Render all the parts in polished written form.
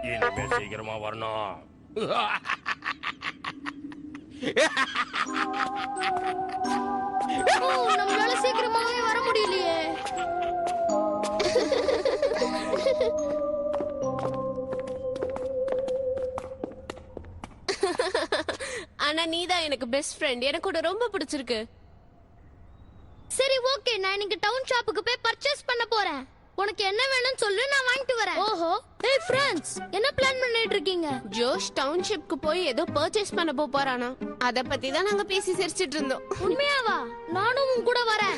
இனிமே சீக்கிரமா வரணும். நம்மளால சீக்கிரமாவே வர முடியலையே. ஆனா நீதான் எனக்கு பெஸ்ட் ஃப்ரெண்ட். எனக்கு கூட ரொம்ப பிடிச்சிருக்கு. சரி ஓகே, நான் இன்னைக்கு டவுன் ஷாப்புக்கு போய் பர்ச்சேஸ் பண்ண போறேன். உனக்கு என்ன வேணும்னு சொல்லு, நான் வாங்கிட்டு வரேன். ஓஹோ, ஏய் ஃப்ரெண்ட்ஸ், என்ன பிளான் பண்ணிட்டு இருக்கீங்க? ஜோஷ் டவுன்ஷிப்க்கு போய் ஏதோ பர்ச்சேஸ் பண்ண போறானா? அத பத்தி தான் நாங்க பேசி சிரிச்சிட்டு இருந்தோம். உண்மையாவா? நானும் உன் கூட வரேன்.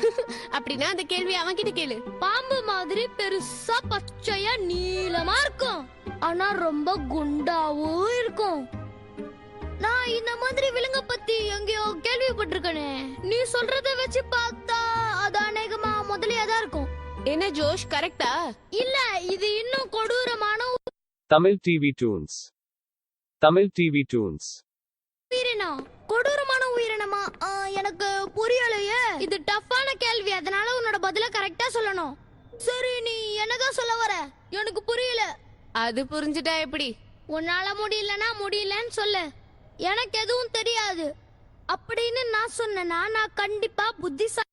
அப்படின்னா அந்த கேள்வி அவன் கிட்ட கேளு. பாம்பு மாதிரி பெருசா பச்சையா நீளமா இருக்கும், ஆனா ரொம்ப குண்டாவும் இருக்கும். நான் இந்த மாதிரி விலங்க பத்தி எங்கேயோ கேள்விப்பட்டிருக்கனே. நீ சொல்றத வச்சு பார்த்தா அது அநேகமா முதலியாதான் இருக்கும். என்ன ஜோஷ், கரெக்டா? இல்ல, இது இன்னும் கொடூரமான Tamil TV Tunes. Tamil TV Tunes. உயிரினம். கொடூரமான உயிரினமா? எனக்கு புரியலையே. இது டஃப்பான கேள்வி, அதனால உன்னோட பதில கரெக்டா சொல்லணும். சரி, நீ என்னதான் சொல்ல வர? எனக்கு புரியல. அது புரிஞ்சுட்டா எப்படி? உன்னால முடியலன்னா முடியலன்னு சொல்லு. எனக்கு எதுவும் தெரியாது அப்படின்னு நான் சொன்னேன்னா நான் கண்டிப்பா புத்திசாலி.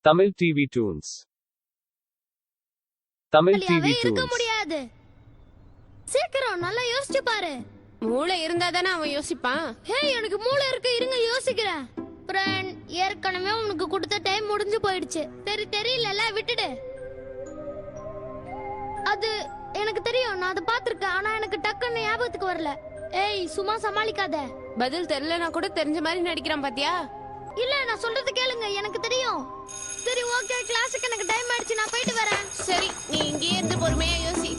Tamil TV Tunes. Tamil TV இருக்க Tunes. முடியாது. சீக்கிரம் நல்லா யோசிச்சு பாரு. மூளை இருந்தா தானே அவன் யோசிப்பான். ஹே, எனக்கு மூளை இருக்கு, இருங்க யோசிக்கிறேன். ஃப்ரெண்ட், ஏற்கனவே உனக்கு கொடுத்த டைம் முடிஞ்சு போயிடுச்சு. சரி, தெரியலல, விட்டுடு. அது எனக்கு தெரியும், நான் அதை பார்த்திருக்கேன். ஆனா எனக்கு டக்குன்னு ஞாபகத்துக்கு வரல. ஏய், சும்மா சமாளிக்காத. பதில் தெரியலனா கூட தெரிஞ்ச மாதிரி நடிக்கிறான் பாத்தியா? இல்ல, நான் சொல்றது கேளுங்க, எனக்கு தெரியும். சரி ஓகே, கிளாஸுக்கு எனக்கு டைம் ஆயிடுச்சு, நான் போயிட்டு வரேன். சரி, நீ இங்கே இருந்து பொறுமையா யோசி.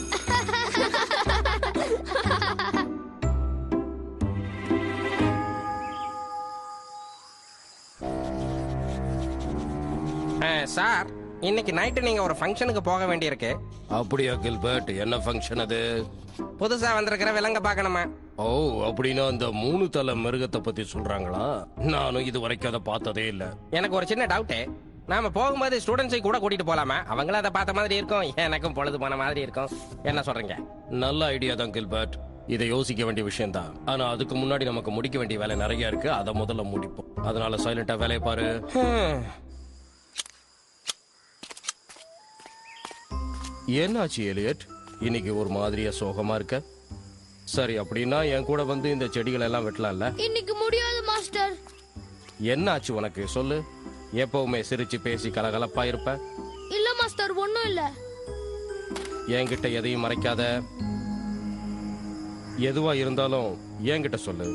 சார், இன்னைக்கு நைட்டு நீங்க ஒரு ஃபங்க்ஷனுக்கு போக வேண்டியிருக்கு. அப்படியா கில்பர்ட்? என்ன ஃபங்க்ஷன் அது? புதுசா வந்திருக்கிற விலங்க பார்க்கணுமா? ஓ, அப்படின்னா அந்த 3 தலை மிருகத்தை பத்தி சொல்றாங்களா? நானும் இது வரைக்கும் அதை பார்த்ததே இல்ல. எனக்கு ஒரு சின்ன டவுட்டு. நாம போகும்போது ஸ்டூடெண்ட்ஸை கூட கூட்டிட்டு போலாமா? அவங்களும் அதை பார்த்த மாதிரி இருக்கும், எனக்கும் பொழுது போன மாதிரி இருக்கும். என்ன சொல்றீங்க? நல்ல ஐடியா தான் கில்பர்ட். இதை யோசிக்க வேண்டிய விஷயம் தான். ஆனா அதுக்கு முன்னாடி நமக்கு முடிக்க வேண்டிய வேலை நிறைய இருக்கு. அதை முதல்ல முடிப்போம். அதனால சைலண்டா வேலையை பாரு. என்னாச்சு எலியட்? இன்னைக்கு ஒரு மாதிரியா சோகமா இருக்க? சரி, அப்படின்னா என் கூட வந்து இந்த செடிகள் எல்லாம் வெட்டலாம்ல? இன்னைக்கு முடியாது மாஸ்டர். என்னாச்சு உனக்கு? சொல்லு. எப்பவுமே சிரிச்சு பேசி கலகலப்பா இருப்ப. இல்ல மாஸ்டர், ஒண்ணும் இல்ல. என்கிட்ட எதையும் மறைக்காத. எதுவா இருந்தாலும் என்கிட்ட சொல்லு.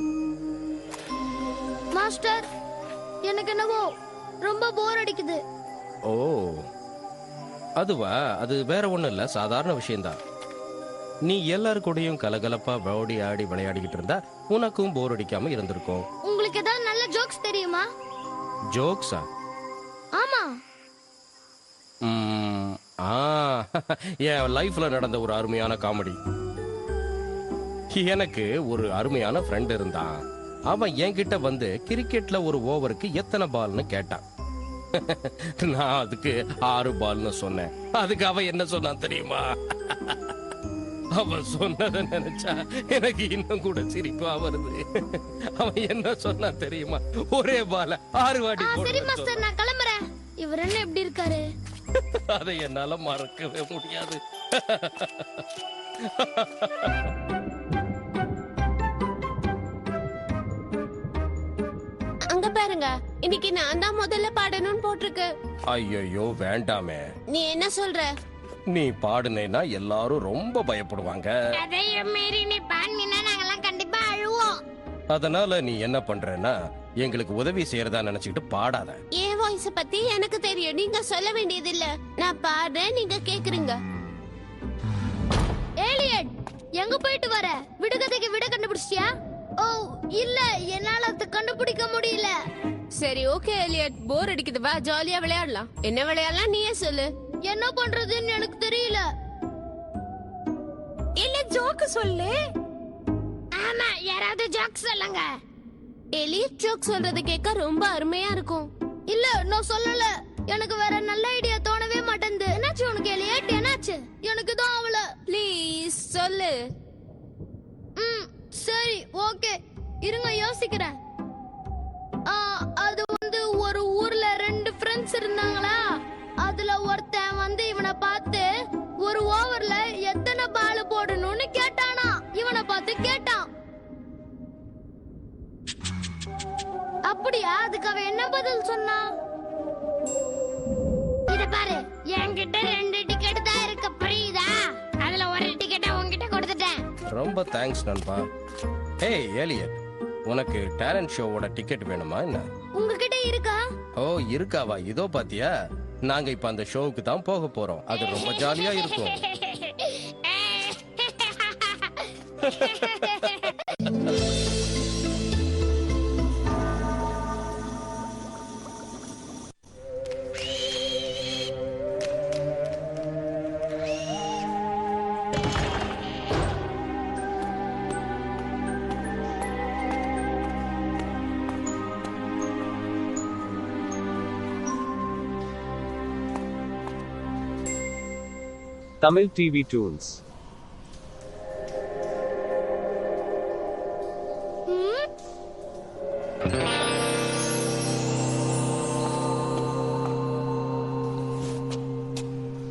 மாஸ்டர், எனக்கு என்னவோ ரொம்ப போர் அடிக்குது. ஓ, அதுவா? அது வேற ஒண்ணும் இல்ல, சாதாரண விஷயம்தான். நீ எல்லாரு கூடயும் கலகலப்பா ஓடி ஆடி விளையாடிக்கிட்டு இருந்தா உனக்கும் போர் அடிக்காம இருந்திருக்கும். உங்களுக்கு ஏதாவது நல்ல ஜோக்ஸ் தெரியுமா? ஜோக்ஸா? ஆமா. என் லைஃப்ல நடந்த ஒரு அருமையான காமெடி. எனக்கு ஒரு அருமையான ஃப்ரெண்ட் இருந்தான். அவன் என்கிட்ட வந்து கிரிக்கெட்ல ஒரு ஓவருக்கு எத்தனை பால்னு கேட்டான். நான் அதுக்கு 6 பால்னு சொன்னேன். அதுக்கு அவன் என்ன சொன்னான் தெரியுமா? அவன் சொன்னதை நினைச்சா எனக்கு இன்னும் கூட சிரிப்பா வருது. அவன் என்ன சொன்னா தெரியுமா? ஒரே பால 6 வாட்டி சரி மாஸ்டர், நான் கிளம்புறேன். இவர் என்ன எப்படி இருக்காரு? அதை என்னால மறக்கவே முடியாது. அங்க பாருங்க, இன்னைக்கு நான் தான் முதல்ல பாடணும்னு போட்டிருக்கு. ஐயோ வேண்டாமே. நீ என்ன சொல்ற? நீ பாடுனேன்னா எல்லாரும் ரொம்ப பயப்படுவாங்க. அதையும் மீறி நீ பாடினா நாங்கெல்லாம் கண்டிப்பா அழுவோம். அதனால நீ என்ன பண்றேன்னா எங்களுக்கு உதவி செய்யறதா நினைச்சுக்கிட்டு பாடாத. என் வாய்ஸ் பத்தி எனக்கு தெரியும், நீங்க சொல்ல வேண்டியது இல்ல. நான் பாடுறேன், நீங்க கேக்குறீங்க. ஏலியட், எங்க போயிட்டு வர? விடுகதைக்கு விட கண்டுபிடிச்சியா? ஓ இல்ல, என்னால அதை கண்டுபிடிக்க முடியல. சரி ஓகே எலியட், போர் அடிக்குது, வா ஜாலியா விளையாடலாம். என்ன விளையாடலாம் நீயே சொல்லு. என்ன பண்றதுன்னு எனக்கு தெரியல. இல்ல ஜோக்கு சொல்லு. ஆமா, யாராவது ஜோக் சொல்லுங்க. எலியட் ஜோக் சொல்றது கேட்க ரொம்ப அருமையா இருக்கும். இல்ல, நான் சொல்லல. எனக்கு வேற நல்ல ஐடியா தோணவே மாட்டேங்குது. என்னாச்சு உனக்கு எலியட்? என்னாச்சு? எனக்கு ஏதோ தான் அவள. ப்ளீஸ் சொல்லு. சரி ஓகே, இருங்க யோசிக்கிறேன். அது வந்து ஒரு ஊர்ல 2 ஃப்ரெண்ட்ஸ் இருந்தாங்களா, அதுல ஒருத்தன் வந்து இவனை பார்த்து ஒரு ஓவர்ல எத்தனை பால் போடணும்னு கேட்டானா. இவனை பார்த்து கேட்டான். அப்படியா? அதுக்கு அவன் என்ன பதில் சொன்னா? இத பாரு, என்கிட்ட 2 டிக்கெட் தான் இருக்கு, புரியுதா? அதுல ஒரு டிக்கெட்டை உன்கிட்ட கொடுத்துட்டேன். ரொம்ப தேங்க்ஸ் நண்பா. ஏய் ஏலியட், உனக்கு டேலண்ட் ஷோவோட டிக்கெட் வேணுமா என்ன? உங்ககிட்ட இருக்கா? ஓ இருக்காவா? இதோ பாத்தியா, நாங்க இப்ப அந்த ஷோவுக்கு தான் போக போறோம். அது ரொம்ப ஜாலியா இருக்கும். Tamil TV Tunes.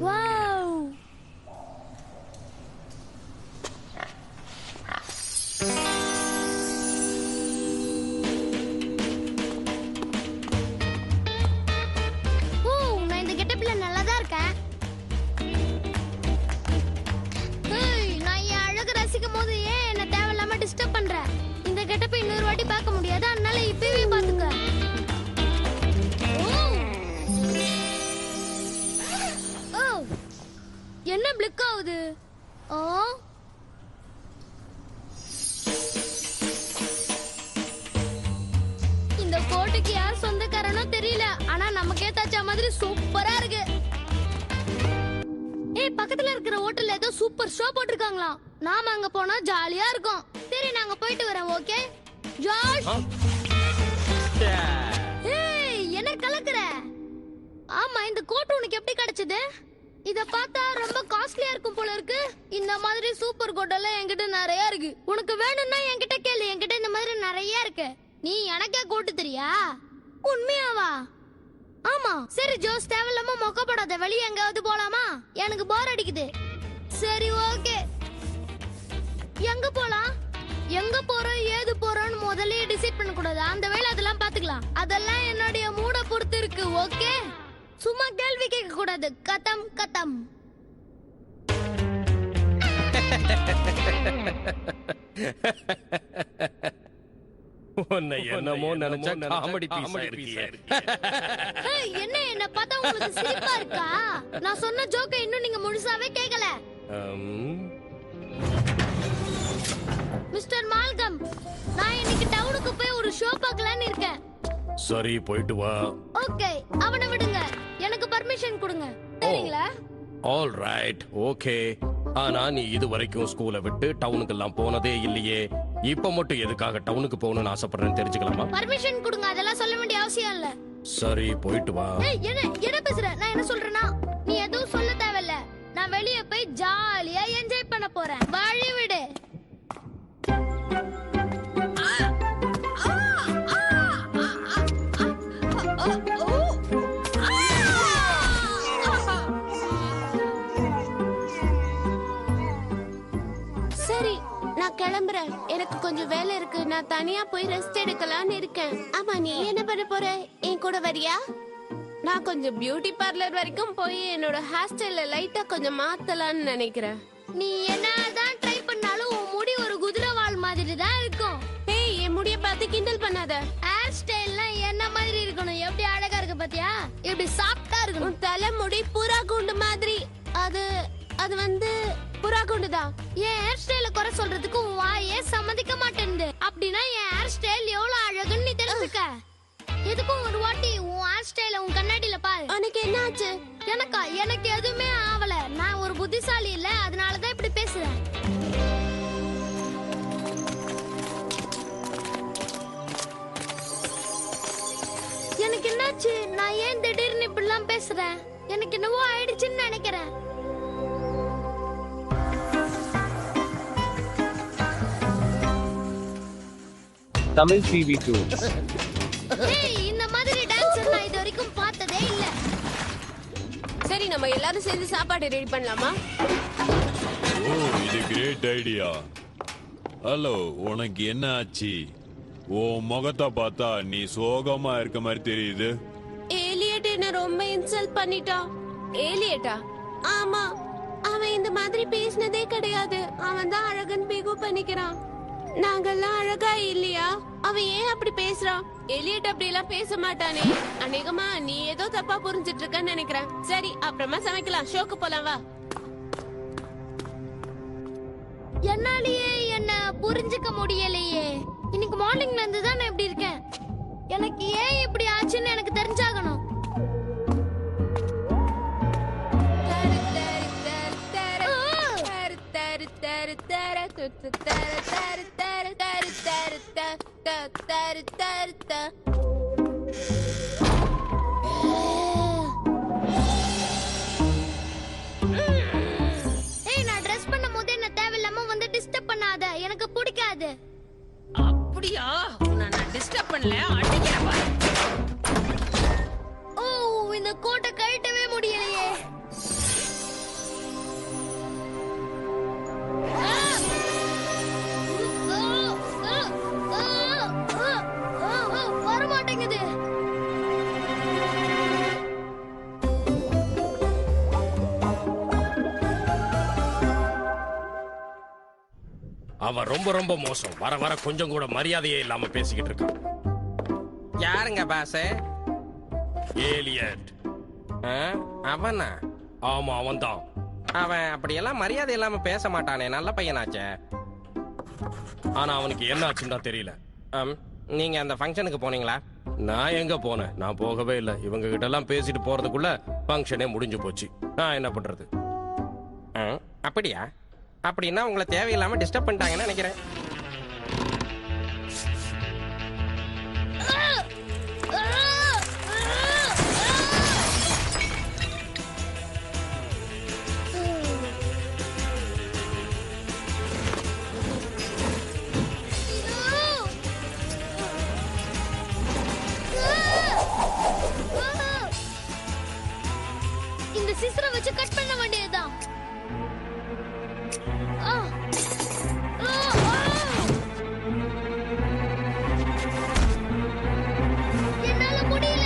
Wow! நான் இந்த கெட்டப்ல நல்லா தான் இருக்கேன். நான் என் அழகு ரசிக்கும் போது ஏன் என்ன தேவையில்லாம டிஸ்டர்ப் பண்ற? இந்த கெட்டப்பை இன்னொரு வாட்டி பார்க்க முடியாது, அதனால இப்பவே பாத்துக்க. என்ன பிளிக் ஆகுது? இந்த கோட்டுக்கு யார் சொந்தக்காரனோ தெரியல, ஆனா நமக்கே தச்ச மாதிரி சூப்பரா இருக்கு. ஏய், பக்கத்துல இருக்கிற ஹோட்டல்ல ஏதோ சூப்பர் ஷோ போட்டிருக்காங்களாம். நாம அங்க போனா ஜாலியா இருக்கும். சரி, நாங்க போயிட்டு வரோம். Okay Josh? ஏய், என்ன கலக்குற? ஆமா, இந்த கோட் உனக்கு எப்படி கிடைச்சது? இத பார்த்தா ரொம்ப காஸ்ட்லியா இருக்கும் போல இருக்கு. இந்த மாதிரி சூப்பர் கோட் எல்லாம் என்கிட்ட நிறைய இருக்கு. உனக்கு வேணும்னா என்கிட்ட கேளு, என்கிட்ட இந்த மாதிரி நிறைய இருக்கு. நீ எனக்கே கோட்டு தெரியா? உண்மையாவா? ஆமா. சரி ஜோஸ், தேவையில்லாம மொக்கப்படாத. வெளியே எங்காவது போலாமா? எனக்கு போர் அடிக்குது. சரி ஓகே, எங்க போலாம்? எங்க போறோம் ஏது போறோம்னு முதல்லயே டிசைட் பண்ண கூடாது. அந்த வேளை அதெல்லாம் பாத்துக்கலாம். அதெல்லாம் என்னுடைய மூட பொறுத்து இருக்கு. ஓகே, சும்மா கேள்வி கேட்க கூடாது. கதம் கதம். உன்னை என்னமோ நினைச்சா காமெடி பீஸா இருக்கியே. என்ன என்ன பார்த்தா உங்களுக்கு சிரிப்பா இருக்கா? நான் சொன்ன ஜோக்கை இன்னும் நீங்க முழுசாவே கேட்கல. மிஸ்டர் மால்கம், நான் இன்னைக்கு டவுனுக்கு போய் ஒரு ஷோ பார்க்கலாம்னு இருக்கேன். சரி, போயிட்டு வா. ஓகே, அவனை விடுங்க, எனக்கு பர்மிஷன் கொடுங்க. சரிங்களா? All right, okay. ஆனா நீ இது வரைக்கும் ஸ்கூலை விட்டு டவுனுக்கு எல்லாம் போனதே இல்லையே. இப்ப மட்டும் எதுக்காக டவுனுக்கு போகணும்னு ஆசைப்படுறேன்னு தெரிஞ்சுக்கலாமா? பர்மிஷன் கொடுங்க, அதெல்லாம் சொல்ல வேண்டிய அவசியம் இல்ல. சரி, போயிட்டு வா. என்ன பேசுற? நான் என்ன சொல்றேன்னா, நீ எதுவும் சொல்ல தேவையில்ல. நான் வெளிய போய் ஜாலியா என்ஜாய் பண்ண போறேன். வழி விடு. சரி, நான் கிளம்புறேன். எனக்கு கொஞ்சம் வேலை இருக்கு. நான் தனியா போய் ரெஸ்ட் எடுக்கலாம்னு இருக்கேன். ஆமா, நீ என்ன பண்ண போற? என் கூட வரியா? நான் கொஞ்சம் பியூட்டி பார்லர் வரைக்கும் போய் என்னோட ஹேர் ஸ்டைல லைட்டா கொஞ்சம் மாத்தலாம்னு நினைக்கிறேன். நீ என்னதான் ட்ரை பண்ணாலும் உன் முடி ஒரு குதிரைவால் மாதிரி தான் இருக்கும். ஏய், என் முடிய பார்த்து கிண்டல் பண்ணாத. ஹேர் ஸ்டைல்லாம் என்ன மாதிரி இருக்கணும்? எப்படி அழகா இருக்கு பாத்தியா? எப்படி சாஃப்ட்டா இருக்கணும். உன் தலைமுடி புறா கூண்டு மாதிரி. அது வந்து புறா கூண்டுதான். என் ஹேர் ஸ்டைல குறை சொல்றதுக்கு உன் வாயே சம்மதிக்க மாட்டேங்குது. அப்படின்னா என் ஹேர் ஸ்டைல் எவ்வளவு அழகுன்னு நீ தெரிஞ்சுக்க. எதுக்கும் ஒரு வாட்டி உன் ஹேர் ஸ்டைல உன் கண்ணாடியில பாரு. உனக்கு என்ன ஆச்சு? எனக்கு எதுவுமே ஆவல. நான் ஒரு புத்திசாலி இல்ல, அதனாலதான் இப்படி பேசுறேன். எனக்கு என்னாச்சு? நான் ஏன் திடீர்னு இப்படிலாம் பேசுறேன்? எனக்கு என்னவோ ஆயிடுச்சுன்னு நினைக்கிறேன். Tamil TV Tunes. ஏய் இந்த மாதிரி டான்ஸ் நான் இது வரைக்கும் பார்த்ததே இல்ல. சரி நம்ம எல்லாரும் சேர்ந்து சாப்பாடு ரெடி பண்ணலாமா? ஓ இது கிரேட் ஐடியா. ஹலோ, உனக்கு என்ன ஆச்சு? உன் முகத்தை பார்த்தா நீ சோகமா இருக்க மாதிரி தெரியுது. ஏலியட் என்ன ரொம்ப இன்சல்ட் பண்ணிட்டான். ஏலியட்டா? ஆமா, அவன் இந்த மாதிரி பேசினதே கிடையாது. அவன் தான் அழகன் பிகு பண்ணிக்கிறான். நாங்கெல்லாம் அழகா இல்லையா? அவன் ஏன் அப்படி பேசுறான்? எலியட் அப்படி எல்லாம் பேச மாட்டானே. அநேகமா நீ ஏதோ தப்பா புரிஞ்சிட்டு இருக்கன்னு நினைக்கிறேன். சரி, அப்புறமா சமைக்கலாம். ஷோக்கு போலாம் வா. என்னாலேயே என்ன புரிஞ்சுக்க முடியலையே. இன்னைக்கு மார்னிங்ல இருந்து தான் நான் இப்படி இருக்கேன். எனக்கு ஏன் இப்படி ஆச்சுன்னு எனக்கு தெரிஞ்சாகணும். ஏய், நான் ட்ரெஸ் பண்ணும் போது என்ன தேவையில்லாம வந்து டிஸ்டர்ப் பண்ணாத. எனக்கு பிடிக்காது. அப்படியா? உன்னை நான் டிஸ்டர்ப் பண்ணல. அடிக்கிறேன் பாரு. ஓ, இந்த கோட்டை கழட்டவே முடியலையே. வர மாட்டேங்குது. அவன் ரொம்ப ரொம்ப மோசம். வர வர கொஞ்சம் கூட மரியாதையே இல்லாம பேசிக்கிட்டு இருக்கான். யாருங்க பாஸ்? ஏலியட். அவனா? ஆமா, அவன்தான். அவன் அப்படியெல்லாம் மரியாதை இல்லாம பேச மாட்டானே. நல்ல பையனாச்சே. ஆனா அவனுக்கு என்ன ஆச்சுன்னு தான் தெரியல. நீங்க அந்த ஃபங்க்ஷனுக்கு போனீங்களா? நான் எங்க போனேன்? நான் போகவே இல்லை. இவங்க கிட்ட எல்லாம் பேசிட்டு போறதுக்குள்ள ஃபங்க்ஷனே முடிஞ்சு போச்சு. நான் என்ன பண்றது? அப்படியா? அப்படின்னா உங்களை தேவையில்லாம டிஸ்டர்ப் பண்ணிட்டாங்கன்னு நினைக்கிறேன். இந்த சிசரை வச்சு கட் பண்ண வேண்டியதுதான். என்னால முடியல.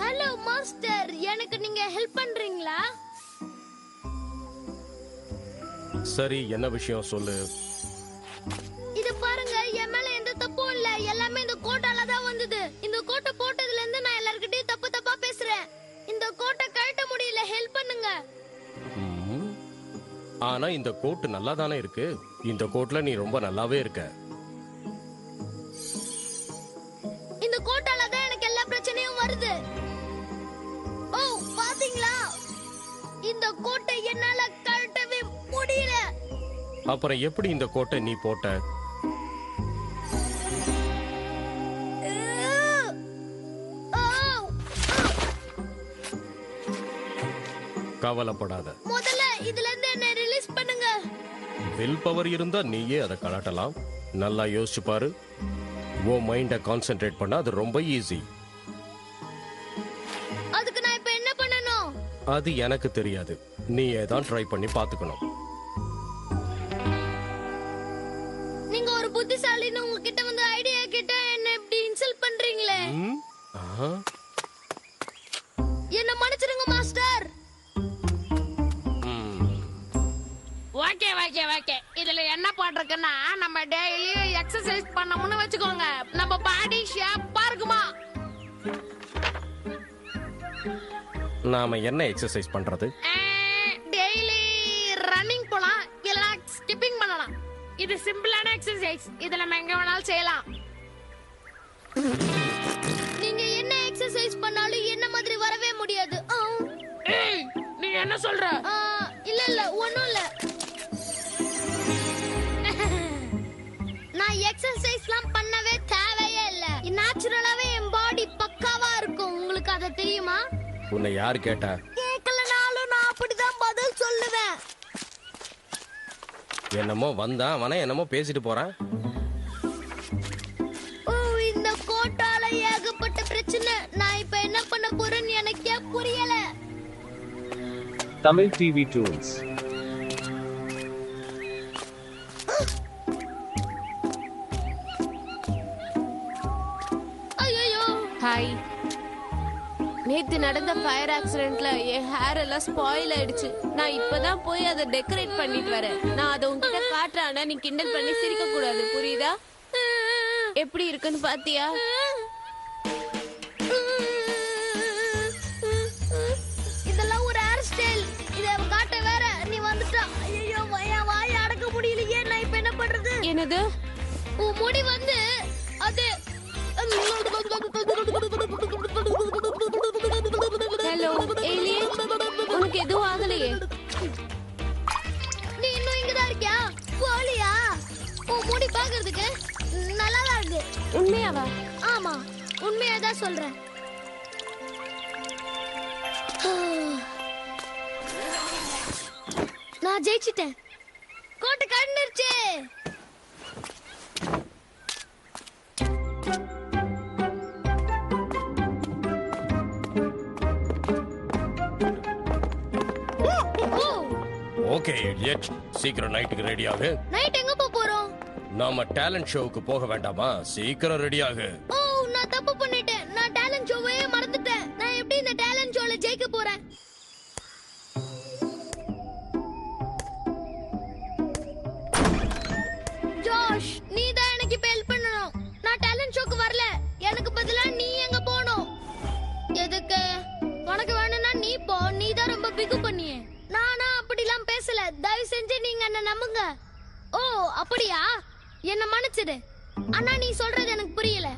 ஹலோ மாஸ்டர், எனக்கு நீங்க ஹெல்ப் பண்றீங்களா? சரி, என்ன விஷயம் சொல்லு. இது பாருங்க, என் மேல எந்த தப்பும் இல்ல. எல்லாமே இந்த கோட்டால தான் வந்தது. இந்த கோட்டை போட்டதுல இருந்து நான் எல்லார்கிட்டயும் தப்பு தப்பா பேசுறேன். இந்த கோட்டை கழட்ட முடியல. ஹெல்ப் பண்ணுங்க. ம். ஆனா இந்த கோட் நல்லா தானே இருக்கு. இந்த கோட்ல நீ ரொம்ப நல்லாவே இருக்க. இந்த கோட்டால தான் எனக்கு எல்லா பிரச்சனையும் வருது. ஓ, பாத்தீங்களா? இந்த கோட்டை என்னால கழட்டவே முடியல. அப்புறம் எப்படி இந்த கோட்டை நீ போட்ட? கவலைப்படாத. முதல்ல இதுல இருந்து என்ன ரிலீஸ் பண்ணுங்க. வில் பவர் இருந்தா நீயே அதை கலட்டலாம். நல்லா யோசிச்சு பாரு. உன் மைண்ட கான்சென்ட்ரேட் பண்ணா அது ரொம்ப ஈஸி. அதுக்கு நான் இப்ப என்ன பண்ணணும்? அது எனக்கு தெரியாது. நீ ஏதான் ட்ரை பண்ணி பாத்துக்கணும். நீங்க ஒரு புத்திசாலின்னு உங்ககிட்ட வந்து ஐடியா கிட்ட என்ன இப்படி இன்சல்ட் பண்றீங்களே. ம்? ஆ? என்ன மன்னிச்சிடுங்க மாஸ்டர். Okay okay okay. இதுல என்ன போட்டிருக்குன்னா, நம்ம டெய்லி எக்ஸசைஸ் பண்ணோம்னு வச்சுக்கோங்க, நம்ம பாடி ஷேப்பா இருக்குமா. நாம என்ன எக்ஸசைஸ் பண்றது? டெய்லி ரன்னிங் போலாம், இல்ல ஸ்கிப்பிங் பண்ணலாம். இது சிம்பிளான எக்ஸசைஸ். இது நம்ம எங்க வேணாலும் செய்யலாம். நீங்க என்ன எக்ஸசைஸ் பண்ணாலும் என்ன மாதிரி வரவே முடியாது. நீ என்ன சொல்ற? இல்ல இல்ல, ஒண்ணும் இல்ல. நான் எக்ஸசைஸ்லாம் பண்ணவே உன்னை யார் கேட்டா? கேட்கலனாலும் நான் அப்படிதான் பதில் சொல்லுவேன். என்னமோ வந்தான் அவனே என்னமோ பேசிட்டு போறான். ஓ, இந்த கோட்டால ஏகப்பட்ட பிரச்சனை. நான் இப்ப என்ன பண்ண போறேன்னு எனக்கே புரியல. Tamil TV Tunes. ஐயோ, ஹாய். நேத்து நடந்த ஃபயர் ஆக்சிடென்ட்ல என் ஹேர் எல்லாம் ஸ்பாயில் ஆயிடுச்சு. நான் இப்பதான் போய் அதை டெக்கரேட் பண்ணிட்டு வரேன். நான் அதை உன்கிட்ட காட்டுறேன், ஆனா நீ கிண்டல் பண்ணி சிரிக்க கூடாது, புரியுதா? எப்படி இருக்குன்னு பாத்தியா? இதெல்லாம் ஒரு ஹேர் ஸ்டைல். இத காட்ட வேற நீ வந்துட்டா. ஐயோ, வாய் அடக்க முடியலையே. நான் இப்ப என்ன பண்றது? என்னது? உன் முடி வந்து அது ஹலோ ஏலியன், உனக்கு எதுவும் ஆகலையே? நீ இன்னும் இங்கதான் இருக்கியா? போலியா? உன் முடி பாக்குறதுக்கு நல்லாதான் இருக்கு. உண்மையாவா? ஆமா, உண்மையாதான் சொல்றேன். நான் ஜெயிச்சிட்டேன். கோட்டை கண்டுருச்சு. ஓகே இடியட், சீக்கிரம் நைட்டுக்கு ரெடி ஆகு. நைட் எங்க போறோம்? நாம டேலண்ட் ஷோவுக்கு போக வேண்டாமா? சீக்கிரம் ரெடி ஆகு. ஓ, நான் தப்பு பண்ணிட்டேன். நான் டேலண்ட் ஷோவே மறந்துட்டேன். நான் எப்படி இந்த டேலண்ட் ஷோல ஜெயிக்க போறேன்? ஜோஷ், நீ தான் எனக்கு இப்ப ஹெல்ப் பண்ணணும். நான் டேலண்ட் ஷோக்கு வரல. எனக்கு பதிலா நீ எங்க போணும்? எதுக்கு? உனக்கு வேணும்னா நீ போ. நீ தான் ரொம்ப பிகு பண்ணியே. நானா அப்படிலாம் பேசல. தயவு செஞ்சு நீங்க என்ன நம்புங்க. ஓ, அப்படியா? என்ன மன்னிச்சிடு. ஆனா நீ சொல்றது எனக்கு புரியல.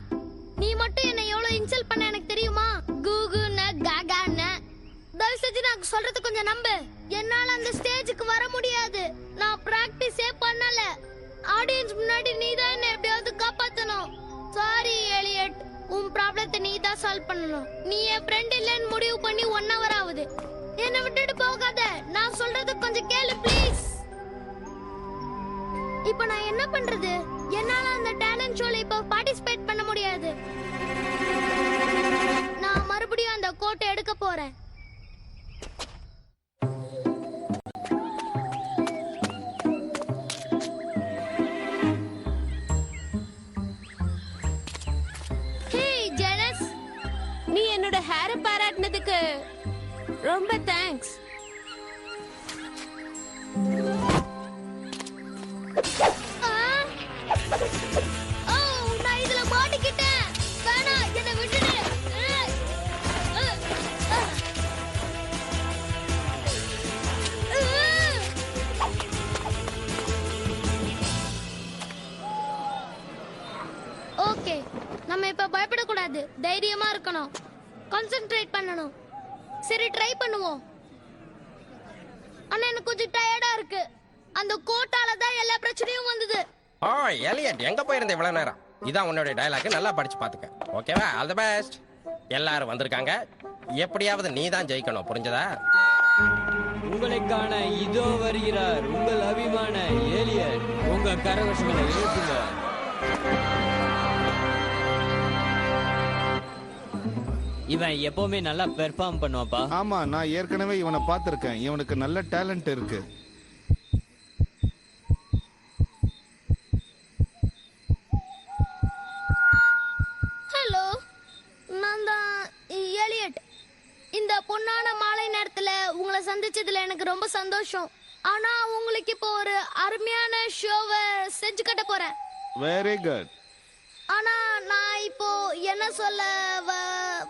நீ மட்டும் என்ன எவ்வளவு இன்சல்ட் பண்ண எனக்கு தெரியுமா? கூகுன்னு காகான்னு. தயவு செஞ்சு நான் சொல்றது கொஞ்சம் நம்பு. என்னால அந்த ஸ்டேஜுக்கு வர முடியாது. நான் பிராக்டிஸே பண்ணல. ஆடியன்ஸ் முன்னாடி நீ தான் என்ன எப்படியாவது காப்பாத்தணும். சாரி எலியட், உன் ப்ராப்ளத்தை நீ தான் சால்வ் பண்ணணும். நீ என் ஃப்ரெண்ட் இல்லைன்னு முடிவு பண்ணி 1 hour ஆகுது. என்னை விட்டுட்டு போகாத. நான் சொல்றது கொஞ்சம் கேளு ப்ளீஸ். இப்ப நான் என்ன பண்றது? என்னால அந்த டேலண்ட் ஷோல இப்ப பார்ட்டிசிபேட் பண்ண முடியாது. நான் மறுபடியும் அந்த கோட்டை எடுக்க போறேன். ஹே ஜெனஸ், நீ என்னோட ஹேரை பாராட்டினதுக்கு ரொம்ப தேங்க்ஸ். நான் இதுல மாட்டிக்கிட்டேன். வேணாம், என்னை விட்டுடு. ஓகே, நம்ம இப்ப பயப்படக்கூடாது. தைரியமா இருக்கணும். கான்சென்ட்ரேட் பண்ணணும். சரி, ட்ரை பண்ணுவோம். ஆனா எனக்கு கொஞ்சம் டயர்டா இருக்கு. அந்த கோட்டால தான் எல்லா பிரச்சனையும் வந்தது. ஓ எலியட், எங்க போயிருந்த இவ்வளவு நேரம்? இதான் உன்னோட டயலாக், நல்லா படிச்சு பாத்துக்க. ஓகேவா? All the best. எல்லாரும் வந்திருக்காங்க. எப்படியாவது நீ தான் ஜெயிக்கணும், புரிஞ்சதா? உங்களை காண இதோ வருகிறார் உங்கள் அபிமான ஏலியன். உங்க கரகோஷங்களை எழுப்புங்க. இவன் எப்பவுமே நல்லா பெர்ஃபார்ம் பண்ணுவாப்பா. ஆமா, நான் ஏற்கனவே இவனை பார்த்திருக்கேன். இவனுக்கு நல்ல டேலண்ட் இருக்கு. ஹலோ, நான் தான் எலியட். இந்த பொன்னான மாலை நேரத்துல உங்களை சந்திச்சதுல எனக்கு ரொம்ப சந்தோஷம். ஆனா உங்களுக்கு இப்போ ஒரு அருமையான ஷோவை செஞ்சு கட்ட போறேன். Very good. ஆனா நான் இப்போ என்ன சொல்ல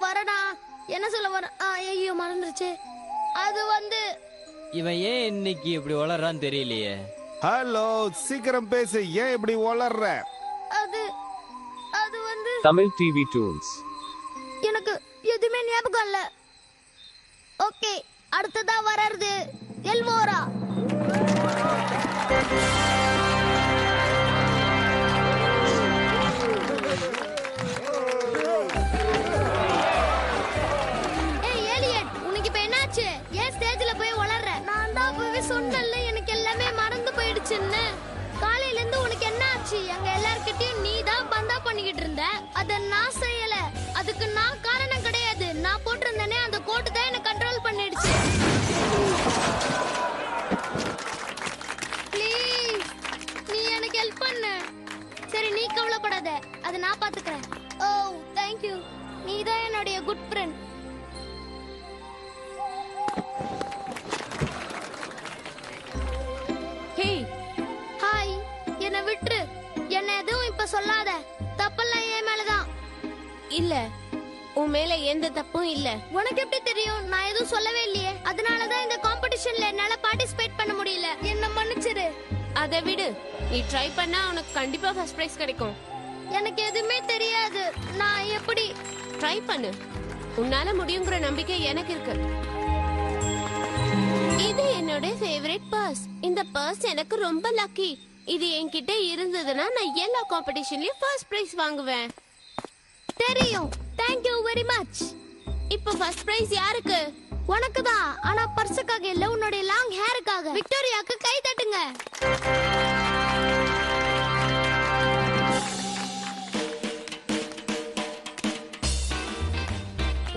வரனா என்ன சொல்ல வர ஐயோ மறந்துருச்சு. அது வந்து இவன் ஏன் இன்னைக்கு இப்படி வளர்றான்னு தெரியலையே. ஹலோ, சீக்கிரம் பேசு. ஏன் இப்படி வளர்ற? அது அது வந்து Tamil TV Tunes. எனக்கு எதுவுமே ஞாபகம் இல்ல. ஓகே, அடுத்ததா வர்றது எல்வோரா. ஏய் எலியட், ஆச்சு எங்க எல்லார்கிட்டயும் நீ தான் பந்தா பண்ணிக்கிட்டு இருந்த. அத நான் செய்யல. அதுக்கு நான் காரணம் கிடையாது. நான் போட்டிருந்தேனே அந்த கோட்டு தான் என்ன கண்ட்ரோல் பண்ணிடுச்சு. ப்ளீஸ் நீ எனக்கு ஹெல்ப் பண்ணு. சரி நீ கவலைப்படாத, அதை நான் பாத்துக்கிறேன். ஓ தேங்க் யூ. நீ தான் என்னுடைய குட் ஃப்ரெண்ட். ஹே, ஹாய். என்ன விட்டுரு. என்ன எதுவும் இப்ப சொல்லாத. தப்பெல்லாம் என் மேலதான். இல்ல, உன் மேல எந்த தப்பும் இல்ல. உனக்கு எப்படி தெரியும்? நான் எதுவும் சொல்லவே இல்லையே. அதனாலதான் இந்த காம்படிஷன்ல என்னால பார்ட்டிசிபேட் பண்ண முடியல. என்ன மன்னிச்சிரு. அதை விடு, நீ ட்ரை பண்ணா உனக்கு கண்டிப்பா ஃபர்ஸ்ட் பிரைஸ் கிடைக்கும். எனக்கு எதுவுமே தெரியாது. நான் எப்படி? ட்ரை பண்ணு, உன்னால முடியுங்கிற நம்பிக்கை எனக்கு இருக்கு. இது என்னோட ஃபேவரட் பர்ஸ். இந்த பர்ஸ் எனக்கு ரொம்ப லக்கி. இது என்கிட்ட இருந்ததுன்னா நான் எல்லா காம்படிஷன்லயும் ஃபர்ஸ்ட் பிரைஸ் வாங்குவேன். தெரியும். Thank you very much. இப்போ ஃபர்ஸ்ட் பிரைஸ் யாருக்கு? உனக்கு தான். ஆனா பர்ஸுக்காக இல்ல, உன்னுடைய லாங் ஹேருக்காக. விக்டோரியாக்கு கை தட்டுங்க.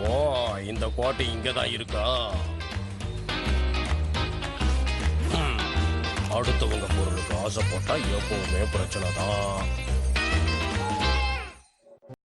ஓ இந்த கோட்டை இங்கதான் இருக்கா? அடுத்தவங்க பொருளுக்கு ஆசைப்பட்டா எப்பவுமே பிரச்சனை தான்.